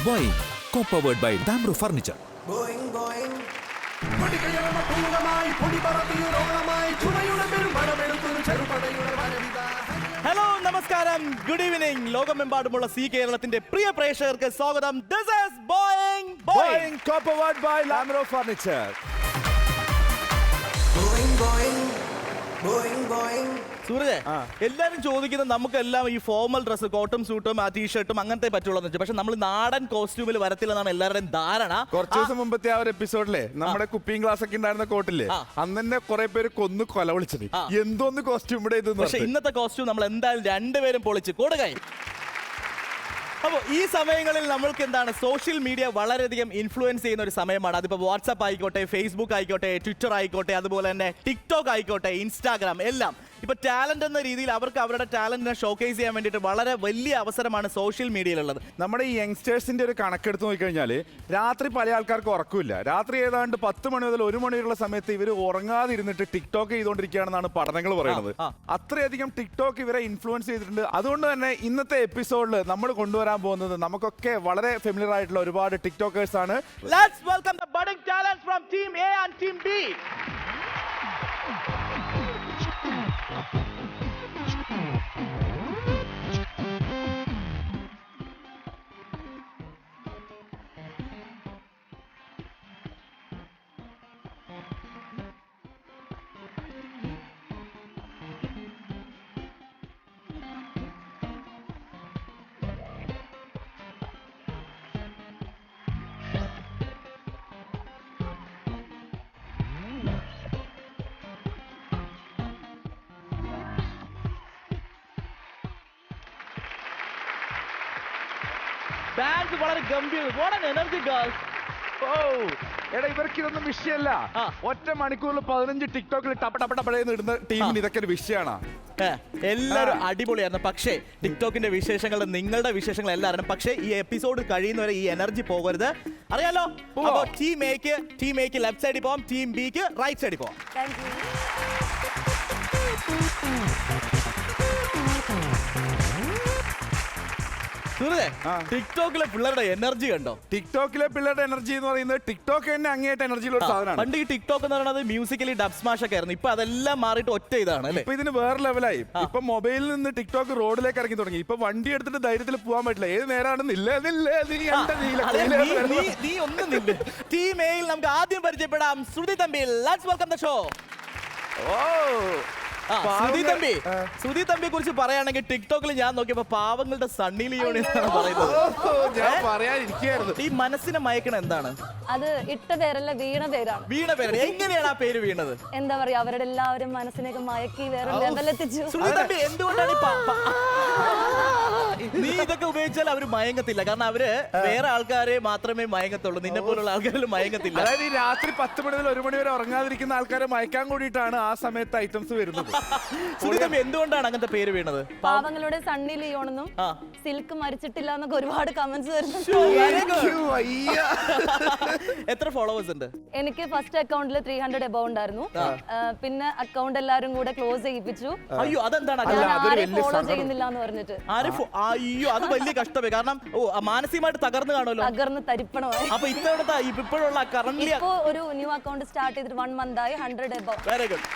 Boeing, co-powered by Damro Furniture. Hello നമസ്കാരം, good evening. ലോകമെമ്പാടുമുള്ള C കേരളത്തിന്റെ പ്രിയ പ്രേക്ഷകർക്ക് സ്വാഗതം. This is Boeing, Co-powered by Damro Furniture. Sooraj, എല്ലാരും ചോദിക്കുന്നത് നമുക്കെല്ലാം ഈ ഫോർമൽ ഡ്രസ്സ്, കോട്ടും സൂട്ടും ആ ടീഷർട്ടും അങ്ങനത്തെ പറ്റുള്ളൂ, പക്ഷെ നമ്മൾ നാടൻ കോസ്റ്റ്യൂമിൽ വരത്തില്ലെന്നാണ് എല്ലാവരുടെയും ധാരണ. കുറച്ചു ദിവസം മുമ്പത്തെ ആ ഒരു എപ്പിസോഡിലെ നമ്മുടെ കുപ്പിയും ഗ്ലാസ് ഒക്കെ ഉണ്ടായിരുന്ന കോട്ടില്ലേ, അന്ന് തന്നെ കുറെ പേര് കൊന്നു കൊല വിളിച്ചത് എന്തോന്ന് കോസ്റ്റ്യൂം ഇവിടെ ഇത്. പക്ഷെ ഇന്നത്തെ കോസ്റ്റ്യൂം നമ്മൾ എന്തായാലും രണ്ടുപേരും പൊളിച്ച് കൊടുക്കായി. അപ്പോൾ ഈ സമയങ്ങളിൽ നമ്മൾക്ക് എന്താണ്, സോഷ്യൽ മീഡിയ വളരെയധികം ഇൻഫ്ലുവൻസ് ചെയ്യുന്ന ഒരു സമയമാണ്. അതിപ്പോൾ വാട്സാപ്പ് ആയിക്കോട്ടെ, ഫേസ്ബുക്ക് ആയിക്കോട്ടെ, ട്വിറ്റർ ആയിക്കോട്ടെ, അതുപോലെ തന്നെ ടിക്ടോക്ക് ആയിക്കോട്ടെ, ഇൻസ്റ്റാഗ്രാം, എല്ലാം ഇപ്പൊ ടാലന്റ് എന്ന രീതിയിൽ അവർക്ക് അവരുടെ ടാലന്റിനെ ഷോക്കേസ് ചെയ്യാൻ വേണ്ടിയിട്ട് വളരെ വലിയ അവസരമാണ് സോഷ്യൽ മീഡിയയിലുള്ളത്. നമ്മുടെ ഈ യങ്സ്റ്റേഴ്സിന്റെ ഒരു കണക്കെടുത്ത് നോക്കിക്കഴിഞ്ഞാൽ രാത്രി പല ആൾക്കാർക്ക് ഉറക്കമില്ല. രാത്രി ഏതാണ്ട് 10 മണി മുതൽ 1 മണി വരെയുള്ള സമയത്ത് ഇവർ ഉറങ്ങാതിരുന്നിട്ട് ടിക്ടോക്ക് ചെയ്തുകൊണ്ടിരിക്കുകയാണെന്നാണ് പഠനങ്ങൾ പറയുന്നത്. അത്രയധികം ടിക്ടോക്ക് ഇവരെ ഇൻഫ്ലുവൻസ് ചെയ്തിട്ടുണ്ട്. അതുകൊണ്ട് തന്നെ ഇന്നത്തെ എപ്പിസോഡിൽ നമ്മൾ കൊണ്ടുവരാൻ പോകുന്നത് നമുക്കൊക്കെ വളരെ ഫെമിലിയർ ആയിട്ടുള്ള ഒരുപാട് ടിക്ടോക്കേഴ്സ് ആണ്. Let's welcome the budding talents from Team A and Team B. Fans വളരെ ഗംഭീരം. What an energy, girls. എടാ, ഇവർക്ക് ഇതൊന്നും വിഷയമല്ല. ഒറ്റ മണിക്കൂറിൽ 15 ടിക്ടോക്കിൽ ടപ്പടപ്പടപ്പടയെന്ന് ഇടുന്ന ടീമിന് ഇതൊക്കെ ഒരു വിഷയമാണ്. എല്ലാവരും അടിപൊളിയായിരുന്നു. പക്ഷേ ടിക്ടോക്കിന്റെ വിശേഷങ്ങൾ, നിങ്ങളുടെ വിശേഷങ്ങൾ എല്ലാവരും. പക്ഷേ ഈ എപ്പിസോഡ് കഴിയുന്നവരെ ഈ എനർജി പോകരുത്, അറിയാലോ. അപ്പോൾ ടീം എക്ക് ലെഫ്റ്റ് സൈഡിൽ പോവാം, ടീം ബിക്ക് റൈറ്റ് സൈഡിൽ പോവാം. ടിക്ടോക്കിലെ പിള്ളേരുടെ എനർജി കണ്ടോ? ടിക്ടോക്കിലെ പിള്ളേരുടെ എനർജി എന്ന് പറയുന്നത് ടിക്ടോക്ക് തന്നെ അങ്ങേയറ്റ എനർജിയുള്ള ഒരു സാധനമാണ്. പണ്ട് ഈ ടിക്ടോക്ക് എന്ന് പറയുന്നത് മ്യൂസിക്കലി ഡബ് സ്മാഷ് ഒക്കെ ആയിരുന്നു. ഇപ്പൊ അതെല്ലാം മാറിയിട്ട് ഒറ്റ ഇതാണ്. ഇപ്പൊ ഇതിന് വേറെ ലെവലായി. ഇപ്പൊ മൊബൈലിൽ നിന്ന് ടിക്ടോക്ക് റോഡിലേക്ക് ഇറങ്ങി തുടങ്ങി. ഇപ്പൊ വണ്ടി എടുത്തിട്ട് ധൈര്യത്തിൽ പോകാൻ പറ്റില്ല. ഏത് നേരാണെന്നില്ല. നീ ഒന്നും നില്ല. ടീം എയിൽ നമുക്ക് ആദ്യം പരിചയപ്പെടാം Shruthi Thampi. Let's welcome the show. Sudhi തമ്പിയെ കുറിച്ച് പറയുകയാണെങ്കിൽ ടിക്ടോക്കിൽ ഞാൻ നോക്കിയപ്പോ പാവങ്ങളുടെ സണ്ണി ലിയോണി എന്നാണ് പറയുന്നത്. ഈ മനസ്സിനെ മയക്കണ എന്താണ്? അത് ഇട്ട പേരല്ല, വീണ പേരാണ്. വീണ പേരാണ്. എങ്ങനെയാണ് ആ പേര് വീണത്? എന്താ പറയാ, അവരുടെ എല്ലാവരും മനസ്സിനൊക്കെ മയക്കി വേറെ ലെവലെത്തിച്ചു. സുധി തമ്പി, എന്തുകൊണ്ടാണ് നീ ഇതൊക്കെ ഉപയോഗിച്ചാൽ അവര് മയങ്ങത്തില്ല? കാരണം അവര് വേറെ ആൾക്കാരെ മാത്രമേ മയങ്ങത്തുള്ളൂ, നിന്നെ പോലുള്ള ആൾക്കാരിൽ മയങ്ങത്തില്ല. അതായത് ഈ രാത്രി 10 മണി മുതൽ 1 മണി വരെ ഉറങ്ങാതിരിക്കുന്ന ആൾക്കാരെ മയക്കാൻ കൂടിയിട്ടാണ് ആ സമയത്ത് ഐറ്റംസ് വരുന്നത്. എന്തുകൊണ്ടാണ് അങ്ങനത്തെ പേര് വീണത്? പാവങ്ങളുടെ സണ്ണി ലിയോണെന്നും സിൽക്ക് മരിച്ചിട്ടില്ല എന്നൊക്കെ ഒരുപാട് കമന്റ്സ് വരുന്നുണ്ട്. എത്ര ഫോളോവേഴ്സ് ഉണ്ട്? എനിക്ക് ഫസ്റ്റ് അക്കൗണ്ടിൽ 300 എബവ് ഉണ്ടായിരുന്നു. പിന്നെ അക്കൗണ്ട് എല്ലാരും കൂടെ ക്ലോസ് ചെയ്യിപ്പിച്ചു. അയ്യോ, അതെന്താണ്? ഫോളോ ചെയ്യുന്നില്ല എന്ന് പറഞ്ഞിട്ട്. അയ്യോ, അത് വലിയ കഷ്ടമേ. കാരണം മാനസികമായിട്ട് തകർന്നു കാണുമല്ലോ. തകർന്ന് തരിപ്പണമായി. അപ്പൊ ഇത്തവണത്തെ ഇപ്പോഴുള്ള കറന്റ് ഒരു ന്യൂ അക്കൗണ്ട് സ്റ്റാർട്ട് ചെയ്തിട്ട് 1 month ആയി. 100 എബവ്. Very good.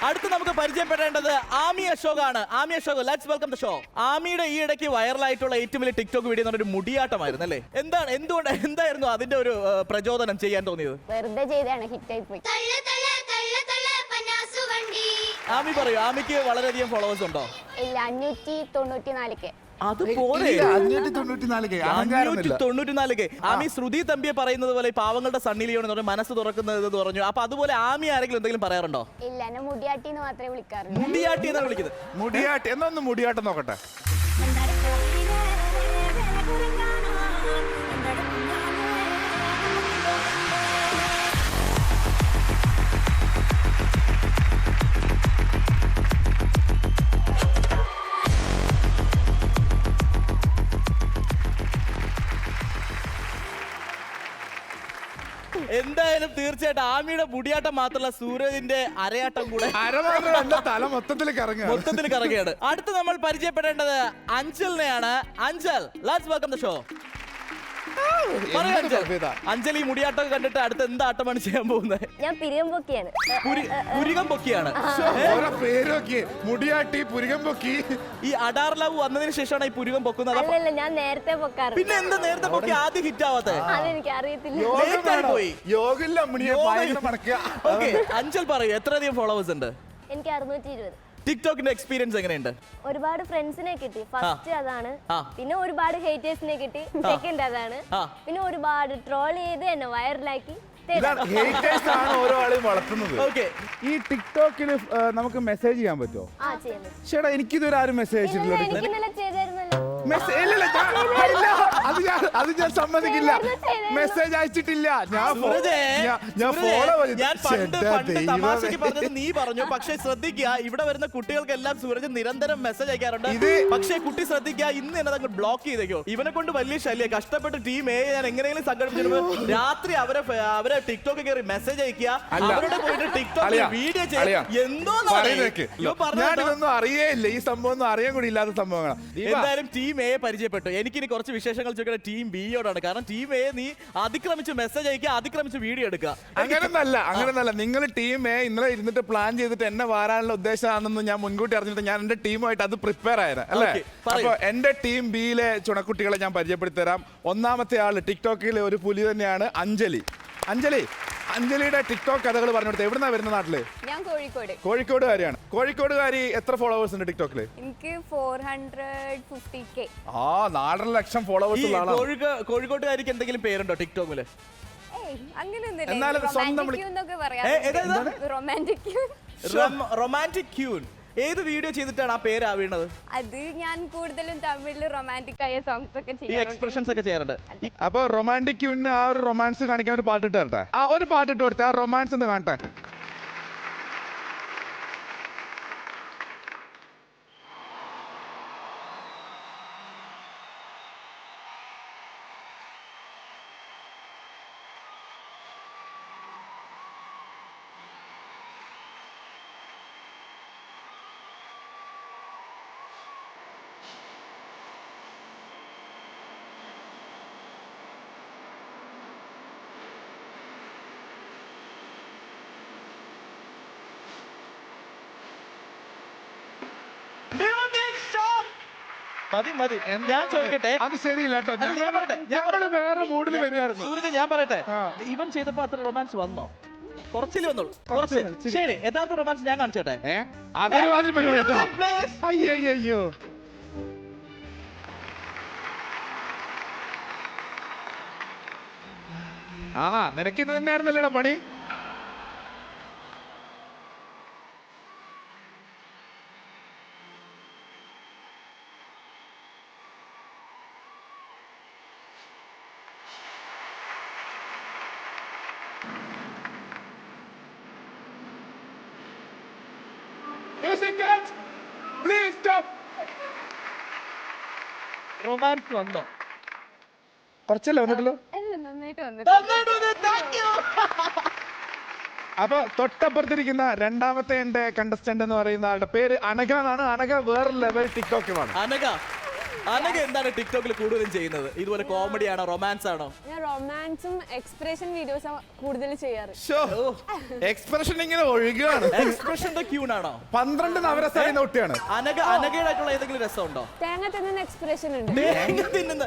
അടുത്ത് നമുക്ക് പരിചയപ്പെടേണ്ടത് ആമി അശോക് ആണ്. Ami Ashok, let's welcome the show. ആമിയുടെ ഈ ഇടയ്ക്ക് വൈറലായിട്ടുള്ള ഏറ്റവും വലിയ ടിക്ടോക്ക് വീഡിയോ ഒരു മുടിയാട്ടമായിരുന്നു അല്ലേ? എന്തായിരുന്നു അതിന്റെ ഒരു പ്രചോദനം ചെയ്യാൻ തോന്നിയത്? വെറുതെ ചെയ്താണ്, ഹിറ്റായി പോയി. ആമി പറയൂ, ആമിക്ക് വളരെയധികം ഫോളോവേഴ്സ് ഉണ്ടോ? ഇല്ല, 594. അതുപോലെ 594. ആമി ശ്രുതി തമ്പിയെ പറയുന്നത് പോലെ പാവങ്ങളുടെ സണ്ണി ലിയോൺ എന്ന് പറഞ്ഞ മനസ്സ് തുറക്കുന്നത് പറഞ്ഞു. അപ്പൊ അതുപോലെ ആമി ആരെങ്കിലും എന്തെങ്കിലും പറയാറുണ്ടോ? ഇല്ല, എന്നെ മുടിയാട്ടി എന്ന് മാത്രമേ വിളിക്കാറുള്ളൂ. മുടിയാട്ടി എന്നാണ് വിളിക്കുന്നത്. മുടിയാട്ടി എന്നൊന്ന് മുടിയാട്ടം നോക്കട്ടെ. എന്തായാലും തീർച്ചയായിട്ടും ആമിയുടെ മുടിയാട്ടം മാത്രമല്ല, സൂരജിന്റെ അരയാട്ടം കൂടെ തല മൊത്തത്തിൽ കറങ്ങുകയാണ്. അടുത്ത് നമ്മൾ പരിചയപ്പെടേണ്ടത് അഞ്ചലിനെയാണ്. Anchal, let's welcome the show. പറയാ എന്തൊരു അഞ്ജലി. ഭവ്യത. അഞ്ജലി മുടിയാട്ടം കണ്ടിട്ട് അടുത്ത എന്ത് ആട്ടമാണ് ചെയ്യാൻ പോകുന്നത്? ഞാൻ പിരിയം പൊക്കിയാണ്. പുരികം പൊക്കിയാണ്. ഓരോ പേരൊക്കെ മുടിയാട്ടി പുരുകം പൊക്കി. ഈ അഡാർ ലവ് വന്നതിന് ശേഷമാണ് ഈ പുരികം പൊക്കുന്നത്. അല്ലല്ല, ഞാൻ നേരത്തെ പൊക്കാറ്. പിന്നെ എന്താ നേരത്തെ പൊക്കി ആദ്യം ഹിറ്റ് ആവാത്തെ? അതെനിക്ക് അറിയത്തില്ല. Late ആയി പോയി. യോഗില്ല അമ്മണിയെ ഭയങ്കര മണക്കുക. ഓക്കെ, അഞ്ചൽ പറയൂ, എത്രയധികം ഫോളോവേഴ്സ് ഉണ്ട്? എനിക്ക് 620. ടിക്ടോക്കിന്റെ എക്സ്പീരിയൻസ് എങ്ങനെയുണ്ട്? ഒരുപാട് ഫ്രണ്ട്സിനെ കിട്ടി. ഫസ്റ്റ് അതാണ്. പിന്നെ ഒരുപാട് ഹേറ്റേഴ്സിനെ കിട്ടി. സെക്കൻഡ് അതാണ്. പിന്നെ ഒരുപാട് ട്രോൾ ചെയ്ത് എന്നെ വൈറലാക്കി. ഹേറ്റേഴ്സ് ആണ് ഓരോ ആളെയും വളർത്തുന്നത്. ഓക്കെ, ഈ ടിക്ടോക്കിൽ നമുക്ക് മെസ്സേജ് ചെയ്യാൻ പറ്റുമോ? ചേട്ടാ എനിക്കിതുവരെ ആരും മെസ്സേജ് അയച്ചിട്ടില്ല. എനിക്ക് ഇന്നലെ ചെയ്തായിരുന്നല്ലോ. അത് ഞാൻ സമ്മതിക്കില്ല. മെസ്സേജ് അയച്ചിട്ടില്ല. ഞാൻ ഫോളോ തമാശക്ക് പറഞ്ഞത് നീ പറഞ്ഞു. പക്ഷെ ശ്രദ്ധിക്കുക, ഇവിടെ വരുന്ന കുട്ടികൾക്കെല്ലാം സൂരജ് നിരന്തരം മെസ്സേജ് അയക്കാറുണ്ട്. പക്ഷേ കുട്ടി ശ്രദ്ധിക്കുക, ഇന്ന് എന്നെ അങ്ങ് ബ്ലോക്ക് ചെയ്തേക്കോ. ഇവനെ കൊണ്ട് വലിയ ശല്യം. കഷ്ടപ്പെട്ട് ടീം എ ഞാൻ എങ്ങനെയെങ്കിലും സംഘടിപ്പിച്ചിട്ട് രാത്രി അവരെ ടിക്ടോക്ക് കയറി മെസ്സേജ് അയക്കുക, അവരോട് പോയിട്ട് ടിക്ടോക്കിൽ വീഡിയോ ചെയ്യുക. എന്തോ ഞാനിതൊന്നും അറിയേയില്ല. ഈ സംഭവം ഒന്നും അറിയാൻ കൂടി ഇല്ലാത്ത സംഭവങ്ങളാണ്. എന്തായാലും ടീം എ പരിചയപ്പെട്ടു. എനിക്കിനി കുറച്ച് വിശേഷങ്ങൾ ചോദിക്കുന്നത് ടീം ബിയോടാണ്. കാരണം ടീം എ നീ അതിക്രമിച്ച് മെസ്സേജ് അയക്കുക, അതിക്രമിച്ച് വീഡിയോ എടുക്കുക. അങ്ങനെയൊന്നല്ല. നിങ്ങൾ ടീം എ ഇന്നലെ ഇരുന്നിട്ട് പ്ലാൻ ചെയ്തിട്ട് എന്നെ വാരാനുള്ള ഉദ്ദേശമാണെന്ന് ഞാൻ മുൻകൂട്ടി അറിഞ്ഞിട്ട് ഞാൻ എന്റെ ടീമുമായിട്ട് അത് പ്രിപ്പയർ ആയത് അല്ലേ. അപ്പൊ എന്റെ ടീം ബിയിലെ ചുണക്കുട്ടികളെ ഞാൻ പരിചയപ്പെടുത്തി തരാം. ഒന്നാമത്തെ ആള് ടിക്ടോക്കിലെ ഒരു പുലി തന്നെയാണ് അഞ്ജലി. അഞ്ജലിയുടെ ടിക്ടോക്ക് കഥകൾ പറഞ്ഞു കൊടുത്തത്. എവിടുന്നാ വരുന്ന നാട്ടില്? ഞാൻ കോഴിക്കോടുകാരിയാണ്. കോഴിക്കോടുകാരി എത്ര ഫോളോവേഴ്സ് ഉണ്ട് ടിക്ടോക്കില്? എനിക്ക് 450K. 4,00,000 ഫോളോവേഴ്സ് ഉള്ള ആളാണ്. കോഴിക്കോട്ടുകാരിക്ക് എന്തെങ്കിലും പേരുണ്ടോ ടിക്ടോക്കില്? എന്നാലും സ്വന്തം റൊമാൻറ്റിക് ക്യൂൻ. ഏത് വീഡിയോ ചെയ്തിട്ടാണ് ആ പേര് വീണത്? അത് ഞാൻ കൂടുതലും തമിഴില് റൊമാൻറ്റിക് ആയ സോങ്സ് ഒക്കെ ഈ എക്സ്പ്രഷൻസ് ഒക്കെ ചെയ്യാറുണ്ട്. അപ്പൊ റൊമാൻറ്റിക് ക്യൂന് ആ ഒരു റൊമാൻസ് കാണിക്കാൻ ഒരു പാട്ടിട്ട് തരട്ടെ? ഒരു പാട്ടിട്ട് കൊടുത്തേ, ആ റൊമാൻസ് ഒന്ന് കാണട്ടെ. മതി, ഞാൻ ചോദിക്കട്ടെ. അത് ശരിയില്ല കേട്ടോ. ഞങ്ങള് വേറെ മൂഡിൽ വരികയായിരുന്നു. ഞാൻ പറയട്ടെ, ഇവൻ ചെയ്തപ്പോ അത്ര റൊമാൻസ് വന്നോ? കുറച്ചില് വന്നോളൂ. കുറച്ച്. ശരി, യഥാർത്ഥ റൊമാൻസ് ഞാൻ കാണിച്ചോട്ടെ. അയ്യോ നിനക്ക് ഇത് തന്നെയായിരുന്നല്ലേടാ പണി. റൊമാൻസ് വന്നോ? കുറച്ചല്ലേ വന്നിട്ടുള്ളൂ. നന്നായിട്ട് വന്നിട്ട്. അപ്പൊ തൊട്ടപ്പുറത്തിരിക്കുന്ന രണ്ടാമത്തെ എന്റെ കണ്ടസ്റ്റന്റ് എന്ന് പറയുന്ന ആളുടെ പേര് അനഘ എന്നാണ്. അനഘ വേറെ ലെവൽ ടിക്ടോക്കുമാണ്. അനഘ എന്താണ് ടിക്ടോക്കിൽ കൂടുതലും ചെയ്യുന്നത്? ഇതുപോലെ കോമഡി ആണോ, റൊമാൻസ് ആണോ? ഞാൻ റൊമാൻസും എക്സ്പ്രഷൻ വീഡിയോസ് കൂടുതൽ ചെയ്യാറ്. എക്സ്പ്രഷൻ ഇങ്ങനെ ഒഴുകുകയാണ്. എക്സ്പ്രഷന്റെ ക്യൂൺ ആണോ? 12 നവരസ അറിയുന്ന കുട്ടിയാണ്. അനഘയുടെയായിട്ടുള്ള ഏതെങ്കിലും രസമുണ്ടോ? തേങ്ങ തിന്നുന്ന എക്സ്പ്രഷൻ ഉണ്ട്. തേങ്ങ തിന്നുന്ന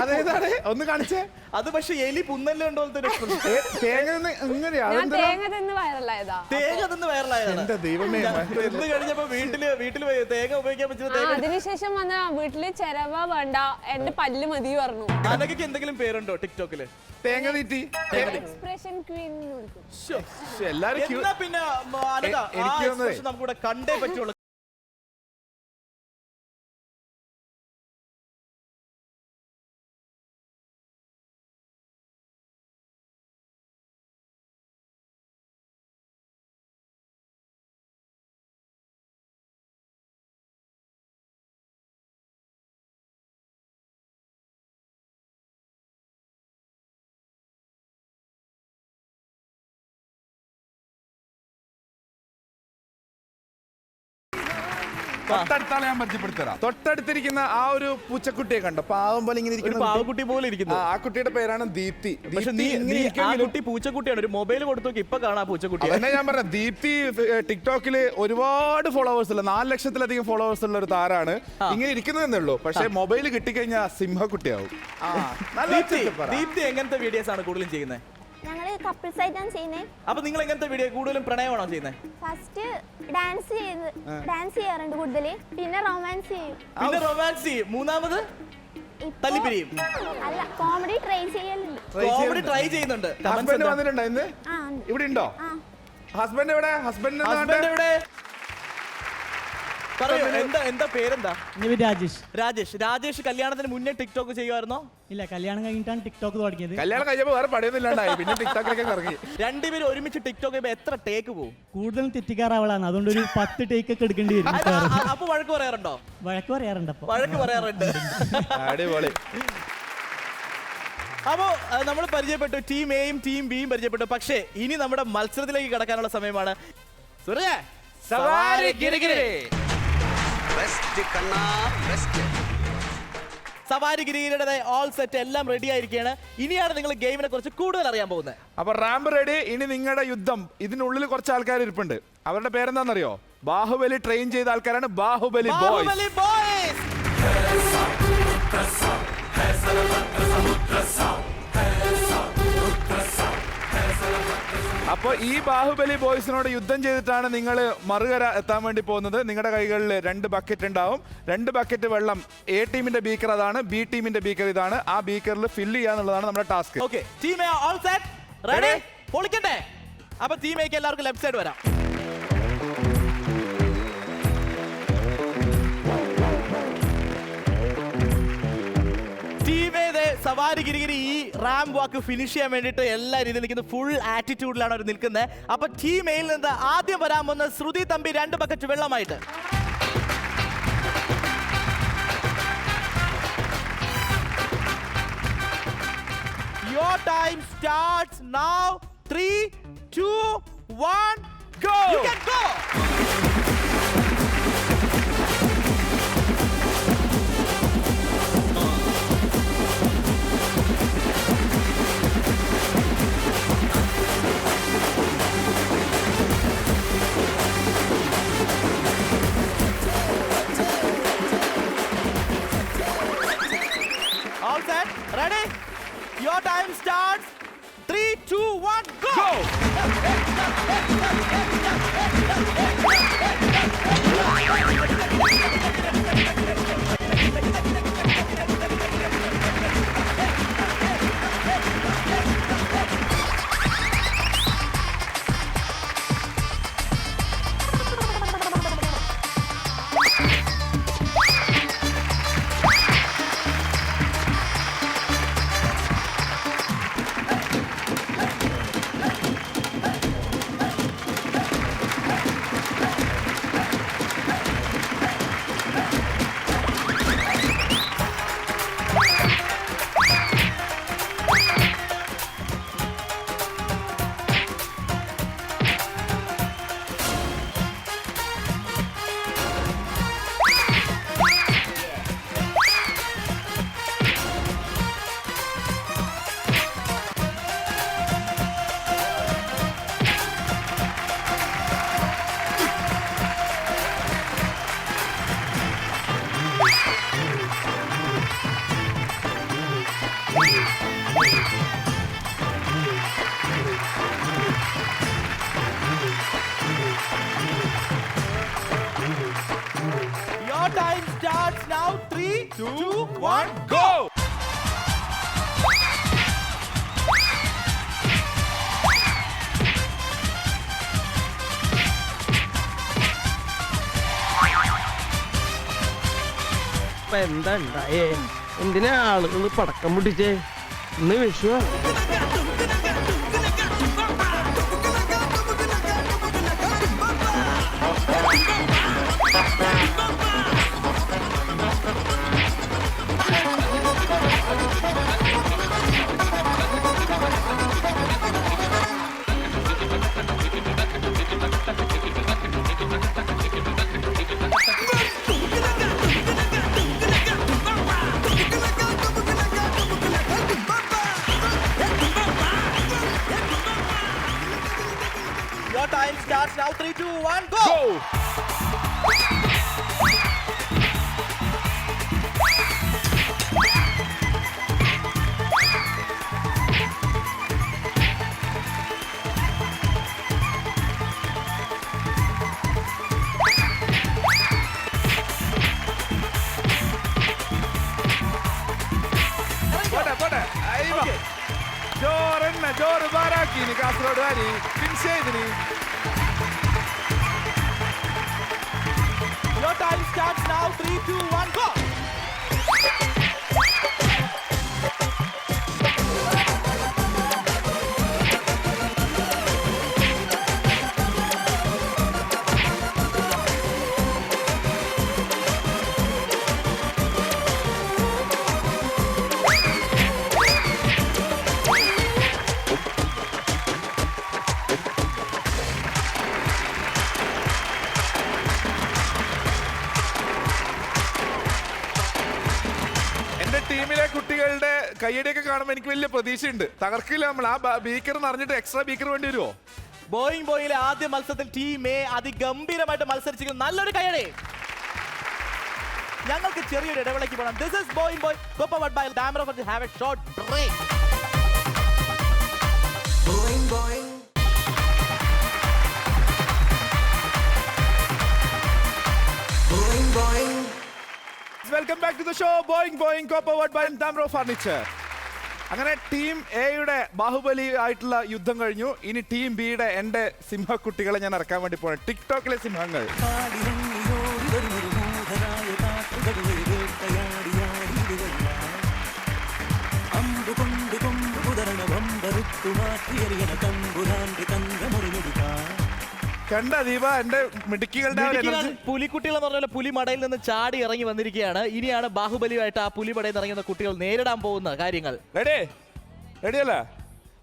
അതേതാണ്? ഒന്ന് കാണിച്ചേ. അത് പക്ഷെ എലി പുന്നല്ലുണ്ടോ? തേങ്ങ തിന്ന് വൈറലായതാ. തേങ്ങ തിന്ന് വൈറലായതാണ്. എന്റെ ദൈവമേ, തിന്ന് കഴിഞ്ഞപ്പോ വീട്ടില് തേങ്ങ ഉപയോഗിക്കാൻ പറ്റുന്ന അതിനുശേഷം വന്ന വീട്ടില് ചെലവ വേണ്ട, എന്റെ പല്ല് മതി പറഞ്ഞു. അനഘയ്ക്ക് എന്തെങ്കിലും പേരുണ്ടോ ടിക്ടോക്കില്? തേങ്ങ തീറ്റി എക്സ്പ്രഷൻ ക്വീൻ എല്ലാരും. പിന്നെ അനഘ നമുക്കിവിടെ കണ്ടേ പറ്റുള്ളൂ. തൊട്ടടുത്താളെ ഞാൻ പരിചയപ്പെടുത്തരാം. തൊട്ടടുത്തിരിക്കുന്ന ആ ഒരു പൂച്ചക്കുട്ടിയെ കണ്ടോ, പാവം പോലെ ഇങ്ങനെ ഒരു ഇരിക്കുന്ന പാവക്കുട്ടി പോലെ ഇരിക്കുന്നു. ആ കുട്ടിയുടെ പേരാണ് ദീപ്തി. പക്ഷെ ദീപ്തി ഇങ്ങനെ ആ ഇരിക്കുമെങ്കിലും കുട്ടി പൂച്ചക്കുട്ടിയാണ്. ഒരു മൊബൈൽ കൊടുത്തു നോക്കി ഇപ്പൊ കാണാം പൂച്ചക്കുട്ടി. അതന്നെ ഞാൻ പറഞ്ഞ ദീപ്തി ടിക്ടോക്കില് ഒരുപാട് ഫോളോവേഴ്സ് ഉള്ള 4 ലക്ഷത്തിലധികം ഫോളോവേഴ്സ് ഉള്ള ഒരു താരാണ്. ഇങ്ങനെ ഇരിക്കുന്നതെന്നേ ഉള്ളൂ. പക്ഷെ മൊബൈൽ കിട്ടിക്കഴിഞ്ഞാൽ സിംഹക്കുട്ടിയാവും. ദീപ്തി എങ്ങനത്തെ വീഡിയോസ് ആണ് കൂടുതലും ചെയ്യുന്നത്? ഞങ്ങള് കപ്പിൾസ് ആയിട്ടാണ് ചെയ്യുന്നത്. അപ്പൊ നിങ്ങൾ എങ്ങനത്തെ വീഡിയോ കൂടുതലും പ്രണയമാണോ ചെയ്യുന്നത്? ഫസ്റ്റ് ഡാൻസ് ചെയ്യാറുണ്ട് കൂടുതൽ, പിന്നെ റൊമാൻസ് ചെയ്യും. പിന്നെ റൊമാൻസ് ചെയ്യും. മൂന്നാമത് തല്ലിപ്പിരിയും. അല്ല, കോമഡി ട്രൈ ചെയ്യലുണ്ട്. കോമഡി ട്രൈ ചെയ്യുന്നുണ്ട്. ഹസ്ബൻഡ് വന്നിട്ടുണ്ടോ ഇന്ന്? ആ, ഉണ്ട്. ഇവിടെ ഉണ്ടോ? ഹസ്ബൻഡ് എവിടെ? ഹസ്ബൻഡ് എവിടെ? പറയൂ, എന്താ പേരെന്താ? രാജേഷ് കല്യാണത്തിന് മുന്നേ ടിക്ടോക്ക് ചെയ്യുമായിരുന്നോ? ഇല്ല, കല്യാണം കഴിഞ്ഞിട്ടാണ് ടിക്ടോക്ക് തുടങ്ങിയത്. കല്യാണം കഴിഞ്ഞപ്പോ വേറെ പണിയൊന്നും ഇല്ലാണ്ടായി, പിന്നെ ടിക്ടോക്കിലൊക്കെ ഇറങ്ങി. രണ്ടുപേരും ഒരുമിച്ച് ടിക്ടോക്ക് ചെയ്യുമ്പോ എത്ര ടേക്ക് പോകും? കൂടുതലും തെറ്റിക്കാറാവളാണ്, അതുകൊണ്ട് ഒരു 10 ടേക്ക് ഒക്കെ എടുക്കേണ്ടി വരും. അപ്പൊ വഴക്ക് പറയാറുണ്ടോ? വഴക്ക് പറയാറുണ്ട്. അപ്പൊ വഴക്ക് പറയാറുണ്ട്. അടിപൊളി. അപ്പോ നമ്മൾ പരിചയപ്പെട്ടു, ടീം എയും ടീം ബിയും പരിചയപ്പെട്ടു. പക്ഷേ ഇനി നമ്മുടെ മത്സരത്തിലേക്ക് കടക്കാനുള്ള സമയമാണ്. സവാരി ഗിരിഗിരിയുടെ ഓൾ സെറ്റ് എല്ലാം റെഡി ആയിരിക്കുകയാണ്. ഇനിയാണ് നിങ്ങൾ ഗെയിമിനെ കുറിച്ച് കൂടുതൽ അറിയാൻ പോകുന്നത്. അപ്പൊ റാമ്പ് റെഡി. ഇനി നിങ്ങളുടെ യുദ്ധം. ഇതിനുള്ളിൽ കുറച്ച് ആൾക്കാർ ഇരിപ്പുണ്ട്. അവരുടെ പേരെന്താണെന്നറിയോ? ബാഹുബലി ട്രെയിൻ ചെയ്ത ആൾക്കാരാണ്. ബാഹുബലി ബോയ്സ്. അപ്പൊ ഈ ബാഹുബലി ബോയ്സിനോട് യുദ്ധം ചെയ്തിട്ടാണ് നിങ്ങൾ മറുകര എത്താൻ വേണ്ടി പോകുന്നത്. നിങ്ങളുടെ കൈകളിൽ 2 ബക്കറ്റ് ഉണ്ടാവും. 2 ബക്കറ്റ് വെള്ളം. എ ടീമിന്റെ ബീക്കർ അതാണ്, ബി ടീമിന്റെ ബീക്കർ ഇതാണ്. ആ ബീക്കറിൽ ഫില്ല് ചെയ്യാന്നുള്ളതാണ് നമ്മുടെ task. Okay, team A all set ready? പൊളിക്കട്ടെ. അപ്പൊ ടീം എക്ക് എല്ലാവർക്കും ലെഫ്റ്റ് സൈഡ് വരാം. സവാരി ഗിരിഗിരി ഈ റാമ്പ് വാക്ക് ഫിനിഷ് ചെയ്യാൻ വേണ്ടിയിട്ട് എല്ലാ രീതിയിൽ നിൽക്കുന്നത്. ഫുൾ ആറ്റിറ്റ്യൂഡിലാണ് അവർ നിൽക്കുന്നത്. അപ്പൊ ടീം എയിൽ നിന്ന് ആദ്യം വരാൻ പോകുന്ന ശ്രുതി തമ്പി 2 ബക്കറ്റ് വെള്ളമായിട്ട്. Your time starts now. 3, 2, 1, go! You can go! All set? Ready? Your time starts. 3, 2, 1, go! Your time starts now. 3, 2, 1, go! എന്താ ഉണ്ടായേ? എന്തിനാ ആളുകൾ പടക്കം പൊട്ടിച്ചേ? ഇന്ന് വിഷുവാ. starts now. 3, 2, 1, go. പോട്ടെ ജോറ് ബാരാക്കിന് കാസർഗോഡ് വാരി finish ചെയ്തിന്. Your time starts now. 3, 2, 1, go. എന്റെ ടീമിലെ കുട്ടികളുടെ കയ്യടിയൊക്കെ കാണുമ്പോൾ എനിക്ക് വലിയ പ്രതീക്ഷയുണ്ട്. തകർക്കില്ല നമ്മൾ. ആ ബീക്കർ നിറഞ്ഞിട്ട് എക്സ്ട്രാ ബീക്കർ വേണ്ടി വരുമോ? ബോയിങ് ബോയിലെ ആദ്യ മത്സരത്തിൽ ടീം എ അതിഗംഭീരമായിട്ട് മത്സരിച്ചിരിക്കുന്നു. നല്ലൊരു കയ്യടി. ഞങ്ങൾക്ക് ചെറിയൊരു ഇടവേളയ്ക്ക് പോകണം. This is boing boy powered by Damro furniture. Have a short break. Welcome back to the show boing powered by Damro furniture. അങ്ങനെ ടീം എയുടെ ബാഹുബലി ആയിട്ടുള്ള യുദ്ധം കഴിഞ്ഞു. ഇനി ടീം ബിയുടെ എന്റെ സിംഹക്കുട്ടികളെ ഞാൻ ഇറക്കാൻ വേണ്ടി പോണേ. ടിക്ടോക്കിലെ സിംഹങ്ങൾ. കണ്ട ദീപ എന്റെ മിടുക്കികളുടെ പുലിക്കുട്ടികൾ എന്ന് പറഞ്ഞ പുലി മടയിൽ നിന്ന് ചാടി ഇറങ്ങി വന്നിരിക്കുകയാണ്. ഇനിയാണ് ബാഹുബലിയായിട്ട് ആ പുലി മടയിൽ ഇറങ്ങുന്ന കുട്ടികൾ നേരിടാൻ പോകുന്ന കാര്യങ്ങൾ. റെഡിയല്ലേ?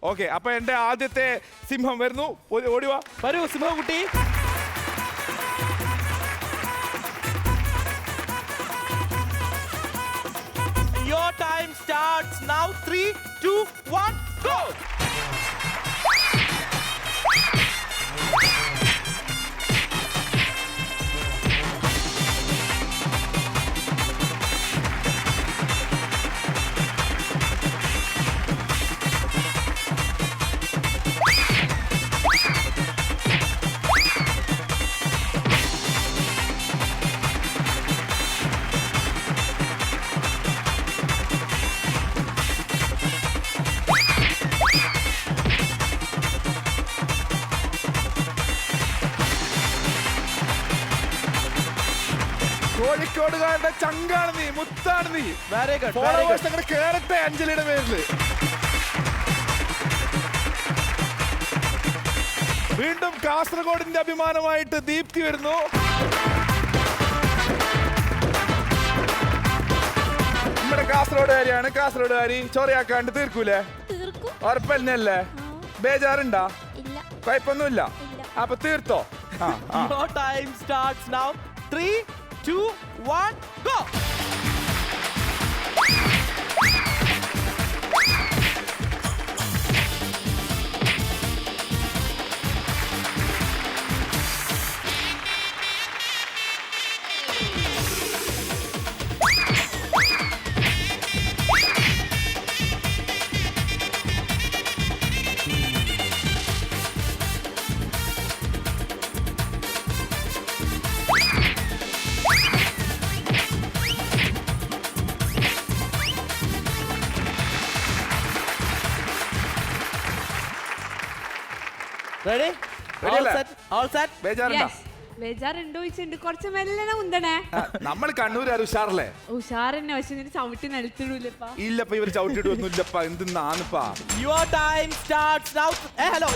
ഓക്കെ, അപ്പൊ എന്റെ ആദ്യത്തെ സിംഹം വരുന്നു. ഓടിവാ, വരൂ സിംഹക്കുട്ടി. Your time starts now. 3, 2, 1, go. കോഴിക്കോടുകാരുടെ ചങ്കാണ് നീ, മുത്താണ് നീ. Very good. ഫോളോവേഴ്സ് അങ്ങനെ കേറട്ടെ അഞ്ജലിയുടെ പേരില്. വീണ്ടും കാസർഗോഡിന്റെ അഭിമാനമായിട്ട് ദീപ്തി വരുന്നു. നമ്മുടെ കാസർഗോഡുകാരിയാണ്. കാസർഗോഡുകാരി ചൊറയാക്കാണ്ട് തീർക്കൂലേ? ഉറപ്പല്ലേ? ബേജാറുണ്ടാ? കുഴപ്പമൊന്നുമില്ല. അപ്പൊ തീർത്തോ? Your time starts now. 3, 2, 1, go. Ready? All set? All set? ബേജാറുണ്ടാ? ബേജാറുണ്ടോ ചോദിച്ചിട്ടുണ്ട്. കുറച്ച് മെല്ലനെ ഉന്തണേ. നമ്മൾ കണ്ണൂരാർ ഉഷാറല്ലേ? ഉഷാറന്നെ. പക്ഷെ നിന്റെ ചവിട്ടി നിലത്തിടൂലപ്പാ. ഇല്ലപ്പ ഇവര് ചവിട്ടിട്ടൊന്നുമില്ലപ്പ. എന്തിനാന്നിപ്പാ? Your time starts now. Hello.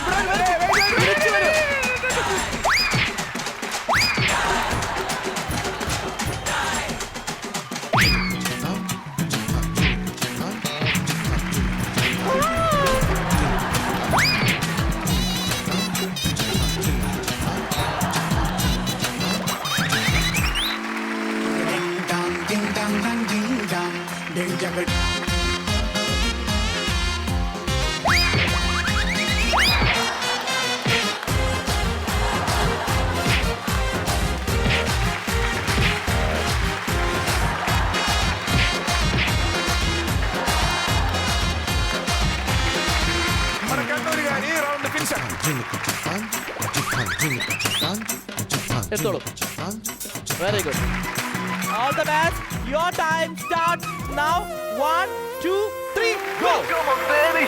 എടുത്തോളൂ. Very good. All the best. Your time start now. 1 2 3 go. Very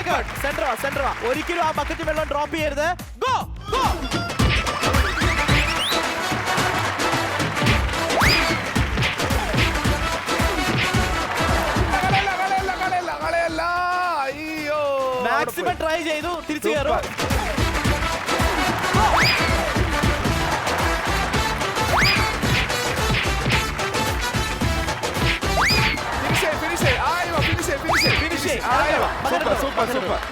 good. Centre വാ. ഒരിക്കലും ആ ബക്കറ്റ് വെള്ളം ഡ്രോപ്പ് ചെയ്യരുത്. Go go. മാക്സിമം ട്രൈ ചെയ്തു. തിരിച്ചു കയറും.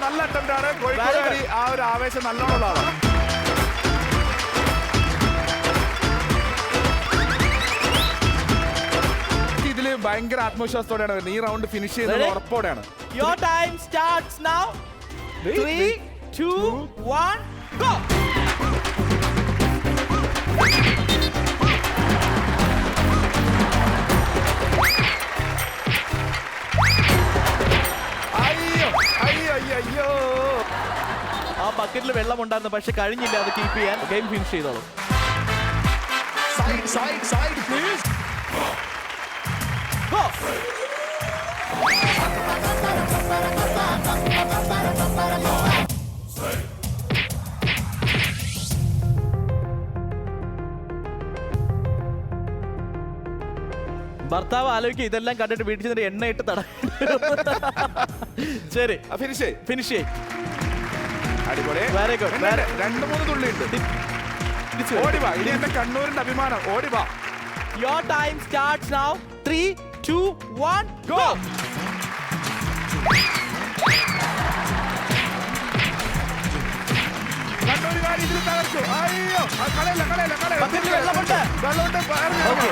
നല്ല അറ്റംപ്റ്റ് ആണ്. കോഴിക്കോട് ആ ഒരു ആവേശം നല്ലോണുള്ളതാണ്. ഇതില് ഭയങ്കര ആത്മവിശ്വാസത്തോടെയാണ് വരുന്നത്. ഈ റൗണ്ട് ഫിനിഷ് ചെയ്യുന്നത് ഉറപ്പോടെയാണ്. Your time starts now. 3 2 1 go. അയ്യോ ആ ബക്കറ്റിൽ വെള്ളം ഉണ്ടായിരുന്നു, പക്ഷെ കഴിഞ്ഞില്ല അത് കീപ്പ് ചെയ്യാൻ. ഗെയിം ഫിനിഷ് ചെയ്തോളൂ. Go. ഭർത്താവ് ആലോചിക്കുക ഇതെല്ലാം കണ്ടിട്ട് വീട്ടിൽ ചെന്നിട്ട് എണ്ണ ഇട്ട് തട. ശരി, ഫിനിഷ് ചെയ്. അടിപൊളി. Very good. 2-3 തുള്ളി ഉണ്ട്. ഓടിവാ, ഇനി എന്റെ കണ്ണൂരിന്റെ അഭിമാനം. ഓടിവാ. Your time starts now. 3 2 1 go. കണ്ണൂരുകാരി ഇതിൽ തകർത്തു. അയ്യോ കളയല്ല. ബക്കറ്റിൽ വെള്ളമുണ്ട്. Okay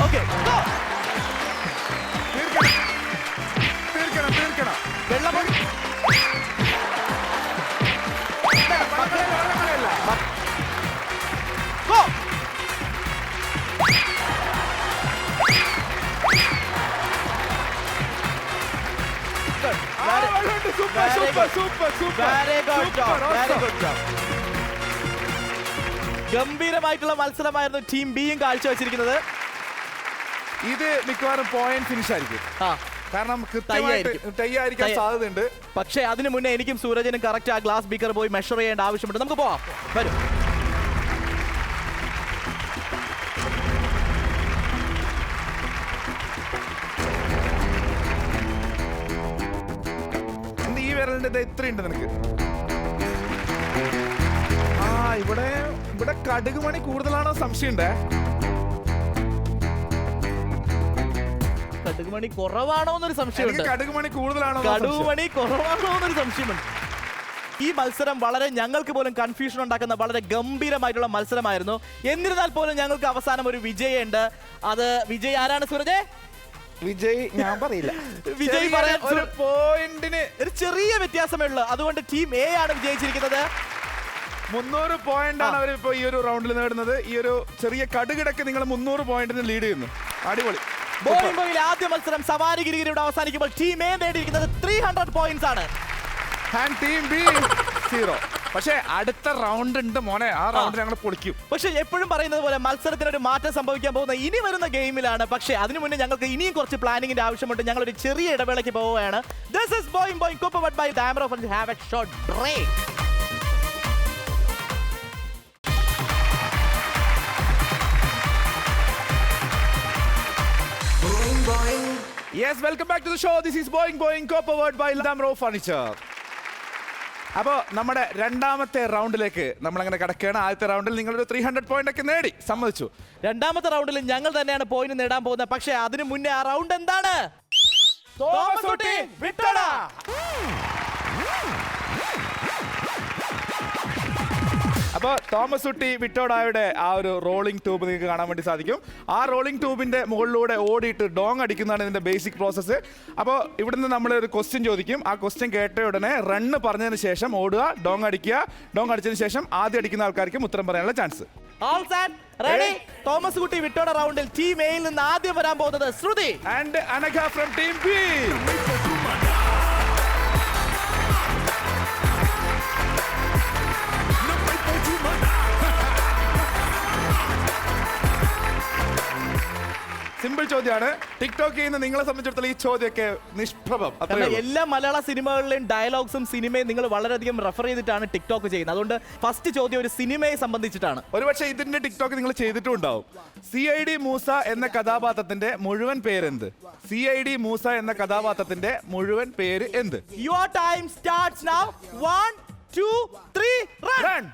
okay go. തീർക്കണം. വെള്ളമുണ്ട്. ഗോ. ഗംഭീരമായിട്ടുള്ള മത്സരമായിരുന്നു ടീം ബിയും കാഴ്ചവെച്ചിരിക്കുന്നത്. ഇത് മിക്കവാറും പോയിന്റ് ഫിനിഷ് ആയിരിക്കും. കാരണം ടൈ ആയിരിക്കാൻ സാധ്യതയുണ്ട്. പക്ഷേ അതിന് മുന്നേ എനിക്കും സൂരജിനും കറക്റ്റ് ആ ഗ്ലാസ് ബീക്കർ പോയി മെഷർ ചെയ്യേണ്ട ആവശ്യമുണ്ട്. നമുക്ക് പോവാം. വരും. ഈ വിരലിന്റെ ഇത്രയുണ്ട് നിനക്ക്. ഇവിടെ കടുക് മണി കൂടുതലാണോ സംശയമുണ്ടേ. കടുകുമണി കുറവാണോ എന്നൊരു സംശയമുണ്ട്. കടുകുമണി കൂടുതലാണോ കടുകുമണി കുറവാണോ എന്നൊരു സംശയമുണ്ട്. ഈ മത്സരം വളരെ ഞങ്ങൾക്ക് പോലും കൺഫ്യൂഷൻ ഉണ്ടാക്കുന്ന വളരെ ഗംഭീരമായിട്ടുള്ള മത്സരമായിരുന്നു. എന്നിരുന്നാൽ പോലും ഞങ്ങൾക്ക് അവസാനം ഒരു വിജയുണ്ട്. അത് വിജയ് ആരാണ് സൂരജ്? വിജയ് ഞാൻ പറയില്ല. വിജയ് പറയാൻ ഒരു പോയിന്റിന് ഒരു ചെറിയ വ്യത്യാസമേ ഉള്ളൂ. അതുകൊണ്ട് ടീം എ ആണ് വിജയിച്ചിരിക്കുന്നത്. 300 പോയിന്റ് ആണ് അവരിപ്പോ ഈ ഒരു റൗണ്ടിൽ നേടുന്നത്. ഈ ഒരു ചെറിയ കടുകിടക്ക് നിങ്ങൾ 300 പോയിന്റിന് ലീഡ് ചെയ്യുന്നു. അടിപൊളി. ബോയിംബോയിലെ ആദ്യ മത്സരം സവാരി ഗിരിഗിരിയുടെ അവസാനിക്കുമ്പോൾ ടീം എ നേടിയിരിക്കുന്നത് 300 പോയിന്റ്സ് ആണ്. And team B 0. പക്ഷേ അടുത്ത റൗണ്ട് ഉണ്ട് മോനെ. ആ റൗണ്ട് ഞങ്ങൾ പൊളിക്കും. പക്ഷെ എപ്പോഴും പറയുന്നത് പോലെ മത്സരത്തിന് ഒരു മാറ്റം സംഭവിക്കാൻ പോകുന്ന ഇനി വരുന്ന ഗെയിമിലാണ്. പക്ഷേ അതിനു മുന്നേ ഞങ്ങൾക്ക് ഇനിയും കുറച്ച് പ്ലാനിങ്ങിന്റെ ആവശ്യമുണ്ട്. ഞങ്ങൾ ഒരു ചെറിയ ഇടവേളയ്ക്ക് പോവുകയാണ്. This is Boing Boing co-powered by Damro Furniture. Have a short break. Yes, welcome back to the show. This is Boing Boing co-powered by Damro Furniture. അപ്പോൾ നമ്മുടെ രണ്ടാമത്തെ റൗണ്ടിലേക്ക് നമ്മളങ്ങനെ കിടക്കുകയാണ്. ആദ്യത്തെ റൗണ്ടിൽ നിങ്ങളൊരു 300 പോയിന്റ് ഒക്കെ നേടി, സമ്മതിച്ചു. രണ്ടാമത്തെ റൗണ്ടിൽ ഞങ്ങൾ തന്നെയാണ് പോയിന്റ് നേടാൻ പോകുന്നത്. പക്ഷേ അതിനു മുന്നേ ആ റൗണ്ട് എന്താണ്? തോമസ് കുട്ടി അപ്പൊ തോമസ് കുട്ടി വിട്ടോടായുടെ ആ ഒരു റോളിംഗ് ട്യൂബ് നിങ്ങൾക്ക് കാണാൻ വേണ്ടി സാധിക്കും. ആ റോളിംഗ് ട്യൂബിന്റെ മുകളിലൂടെ ഓടിയിട്ട് ഡോങ് അടിക്കുന്നതാണ് ഇതിന്റെ ബേസിക് പ്രോസസ്സ്. അപ്പോൾ ഇവിടുന്ന് നമ്മൾ ഒരു ക്വസ്റ്റ്യൻ ചോദിക്കും. ആ ക്വസ്റ്റ്യൻ കേട്ട ഉടനെ റണ്ണ് പറഞ്ഞതിന് ശേഷം ഓടുക, ഡോങ് അടിക്കുക. ഡോങ് അടിച്ചതിന് ശേഷം ആദ്യം അടിക്കുന്ന ആൾക്കാർക്കും ഉത്തരം പറയാനുള്ള chance. All set, ready? Thomas കുട്ടി വിട്ടോട റൗണ്ടിൽ ടീം എയിൽ നിന്ന് ആദ്യം വരാൻ പോകുന്നത് Shruthi and Anagha from team B. Simple ചോദ്യമാണ്. ടിക്ടോക്ക് ചെയ്യുന്ന നിങ്ങളെ സംബന്ധിച്ചിടത്തോളം ഈ ചോദ്യമൊക്കെ നിഷ്പ്രഭം. കാരണം എല്ലാ മലയാള സിനിമകളിലെയും ഡയലോഗ്സും സിനിമയും നിങ്ങൾ വളരെയധികം റെഫർ ചെയ്തിട്ടാണ് ടിക്ടോക്ക് ചെയ്യുന്നത്. അതുകൊണ്ട് ഫസ്റ്റ് ചോദ്യം ഒരു സിനിമയെ സംബന്ധിച്ചിട്ടാണ്. ഒരുപക്ഷെ ഇതിന്റെ ടിക്ടോക്ക് നിങ്ങൾ ചെയ്തിട്ടും ഉണ്ടാവും. CID മൂസ എന്ന കഥാപാത്രത്തിന്റെ മുഴുവൻ പേരെന്ത്? CID മൂസ എന്ന കഥാപാത്രത്തിന്റെ മുഴുവൻ പേര് എന്ത്? Your time starts now. 1, 2, 3, run. Run.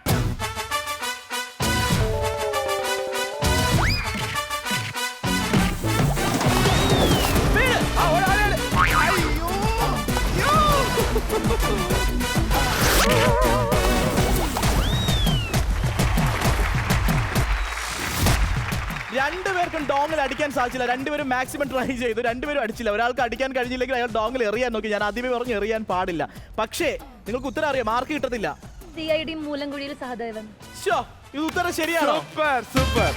രണ്ടുപേർക്കും ഡോങ്ങിൽ അടിക്കാൻ സാധിച്ചില്ല. രണ്ടുപേരും മാക്സിമം ട്രൈ ചെയ്തു, രണ്ടുപേരും അടിച്ചില്ല. ഒരാൾക്ക് അടിക്കാൻ കഴിഞ്ഞില്ലെങ്കിൽ അയാൾ ഡോങ്ങിൽ എറിയാൻ നോക്കി. ഞാൻ ആദ്യമേ പറഞ്ഞു എറിയാൻ പാടില്ല. പക്ഷേ നിങ്ങൾക്ക് ഉത്തരം അറിയാം, മാർക്ക് കിട്ടത്തില്ല. CID മൂലംകുഴിയിൽ സഹദേവൻ. ശ്ശോ, ഇത് ഉത്തരം ശരിയാണോ? Super super.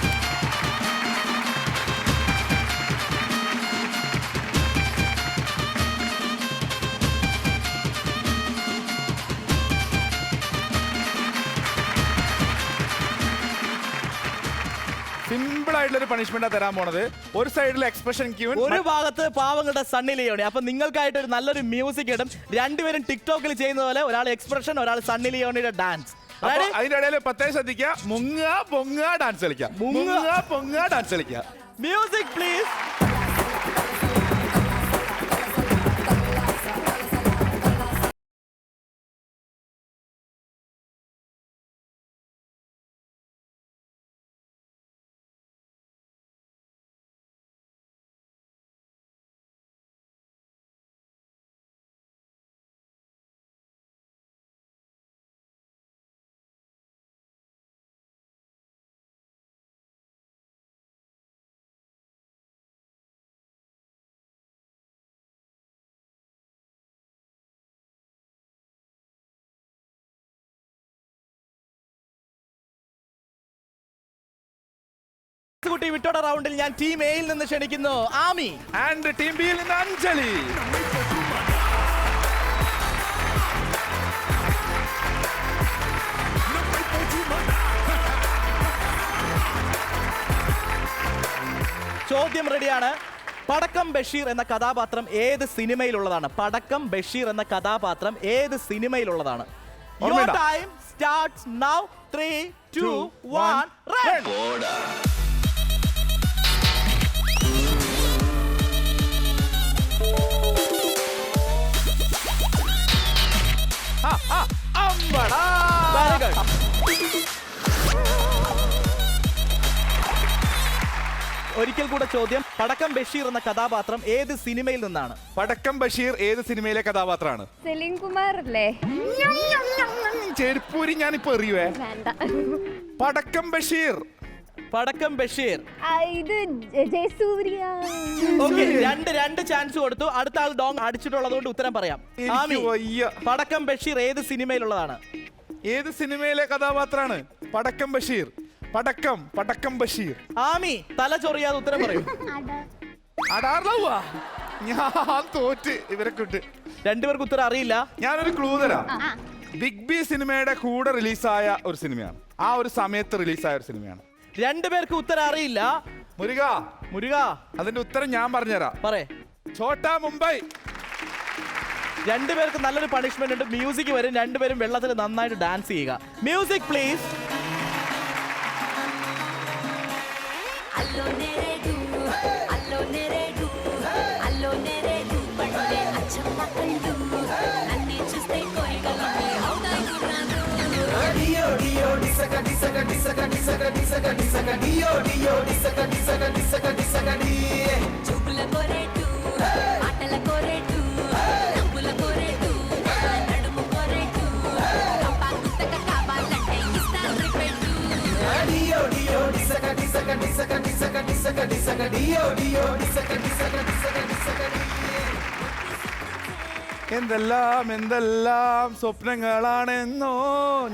സിമ്പിൾ ആയിട്ടുള്ള ഒരു പണിഷ്മെന്റ് തരാൻ പോണത്. ഒരു സൈഡിൽ എക്സ്പ്രഷൻ ക്യൂൻ, ഒരു ഭാഗത്ത് പാവങ്ങളുടെ സണ്ണി ലിയോണി. അപ്പൊ നിങ്ങൾക്കായിട്ട് ഒരു നല്ലൊരു മ്യൂസിക് ഇടും. രണ്ടുപേരും ടിക്ടോക്കിൽ ചെയ്യുന്ന പോലെ ഒരാൾ എക്സ്പ്രഷൻ, ഒരാൾ സണ്ണി ലിയോണിയുടെ ഡാൻസ്. അതിന്റെ ഇടയിൽ പ്രത്യേകം ശ്രദ്ധിക്കുക. മുങ്ങ പൊങ്ങ ഡാൻസ് കളിക്കുക. മുങ്ങ പൊങ്ങ ഡാൻസ് കളിക്കുക. Music please. കുട്ടി വിട്ടോട റൗണ്ടിൽ ഞാൻ ടീം എയിൽ നിന്ന് ക്ഷണിക്കുന്നു ആമി ആൻഡ് ടീം ബിയിൽ നിന്ന് അഞ്ജലി. ചോദ്യം റെഡിയാണ്. പടക്കം ബഷീർ എന്ന കഥാപാത്രം ഏത് സിനിമയിലുള്ളതാണ്? പടക്കം ബഷീർ എന്ന കഥാപാത്രം ഏത് സിനിമയിലുള്ളതാണ്? Your time starts now. 3, 2, 1, run. Very good. ഒരിക്കൽ കൂടെ ചോദ്യം. പടക്കം ബഷീർ എന്ന കഥാപാത്രം ഏത് സിനിമയിൽ നിന്നാണ്? പടക്കം ബഷീർ ഏത് സിനിമയിലെ കഥാപാത്രമാണ്? സലീം കുമാർ അല്ലേ? ചെരുപ്പൂരി ഞാനിപ്പോ എറിയുവേ. പടക്കം ബഷീർ. പടക്കം ബഷീർ. ഇത് ജയസൂര്യ. ഓക്കേ, രണ്ട് ചാൻസ് കൊടുത്തു. അടുത്ത ആൾ ഡോങ് അടിച്ചിട്ടുള്ളതുകൊണ്ട് ഉത്തരം പറയാം. ആമി, പടക്കം ബഷീർ ഏത് സിനിമയിലുള്ളതാണ്? ഏത് സിനിമയിലെ കഥാപാത്രമാണ് പടക്കം ബഷീർ? പടക്കം ബഷീർ. ആമി, തല ചൊറിയാതെ ഉത്തരം പറയൂ. അടാർലവാ. ഞാൻ തോറ്റ് ഇവരെ കൊണ്ട്. രണ്ടുപേർക്ക് ഉത്തരം അറിയില്ല. ഞാനൊരു ക്ലൂ തരാം. ബിഗ് ബി സിനിമയുടെ കൂടെ റിലീസായ ഒരു സിനിമയാണ്. ആ ഒരു സമയത്ത് റിലീസായ ഒരു സിനിമയാണ്. രണ്ടുപേർക്ക് ഉത്തരം അറിയില്ല. മുരുക അതിന്റെ ഉത്തരം ഞാൻ പറഞ്ഞുതരാം. പറയേ. ഛോട്ടാ മുംബൈ. രണ്ടുപേർക്ക് നല്ലൊരു പണിഷ്മെന്റ് ഉണ്ട്. മ്യൂസിക് വരും. രണ്ടുപേരും വെള്ളത്തിൽ നന്നായിട്ട് ഡാൻസ് ചെയ്യുക. Music please. എന്തെല്ലാം സ്വപ്നങ്ങളാണെന്നോ.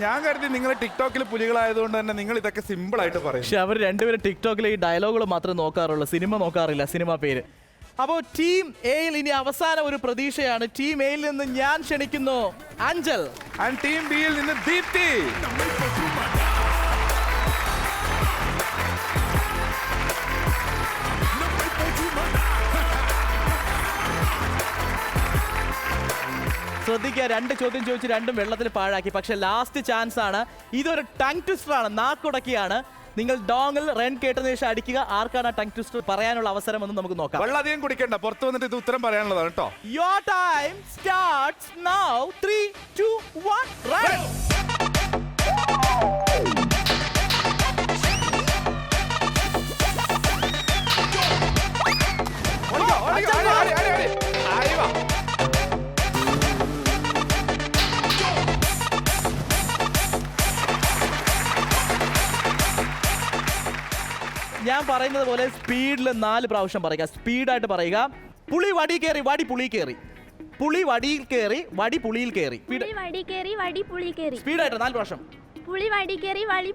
ഞാൻ കരുതി നിങ്ങൾ ടിക്ടോക്കിൽ പുലികളായതുകൊണ്ട് തന്നെ നിങ്ങൾ ഇതൊക്കെ സിമ്പിൾ ആയിട്ട് പറയും. പക്ഷെ അവർ രണ്ടുപേരും ടിക്ടോക്കിൽ ഈ ഡയലോഗുകൾ മാത്രമേ നോക്കാറുള്ളൂ, സിനിമ നോക്കാറില്ല, സിനിമ പേര്. അപ്പോൾ ടീം എയിൽ ഇനി അവസാന ഒരു പ്രതീക്ഷയാണ്. ടീം എയിൽ നിന്ന് ഞാൻ ക്ഷണിക്കുന്നു അഞ്ചൽ, ആൻഡ് ടീം ബിയിൽ നിന്ന് ദീപ്തി. ശ്രദ്ധിക്കുക, 2 ചോദ്യം ചോദിച്ച് 2 വെള്ളത്തിൽ പാഴാക്കി. പക്ഷെ ലാസ്റ്റ് ചാൻസ് ആണ്. ഇതൊരു ടങ് ട്വിസ്റ്റർ ആണ്, നാക്കുടക്കിയാണ്. നിങ്ങൾ ഡോങ്ങിൽ റൺ കേട്ടതിന് ശേഷം അടിക്കുക. ആർക്കാണ് ടങ് ട്വിസ്റ്റർ പറയാനുള്ള അവസരം എന്ന് നമുക്ക് നോക്കാം. വെള്ളം അധികം കുടിക്കണ്ട, പുറത്ത് വന്നിട്ട് ഇത് ഉത്തരം പറയാനുള്ളതാണ് കേട്ടോ. Your time starts now. 3, 2, 1, run. ഞാൻ പറയുന്നത് പോലെ സ്പീഡിൽ 4 പ്രാവശ്യം പറയുക. സ്പീഡായിട്ട് പറയുക. പുളി വടി കയറി, വടി പുളി കയറി. പുളി വടിയിൽ കയറി, വടി പുളിയിൽ കയറി. പുളി വടി കേറി വടി പുളി കേറി. സ്പീഡായിട്ട് 4 പ്രാവശ്യം. പുളി വടി കേറി വടി.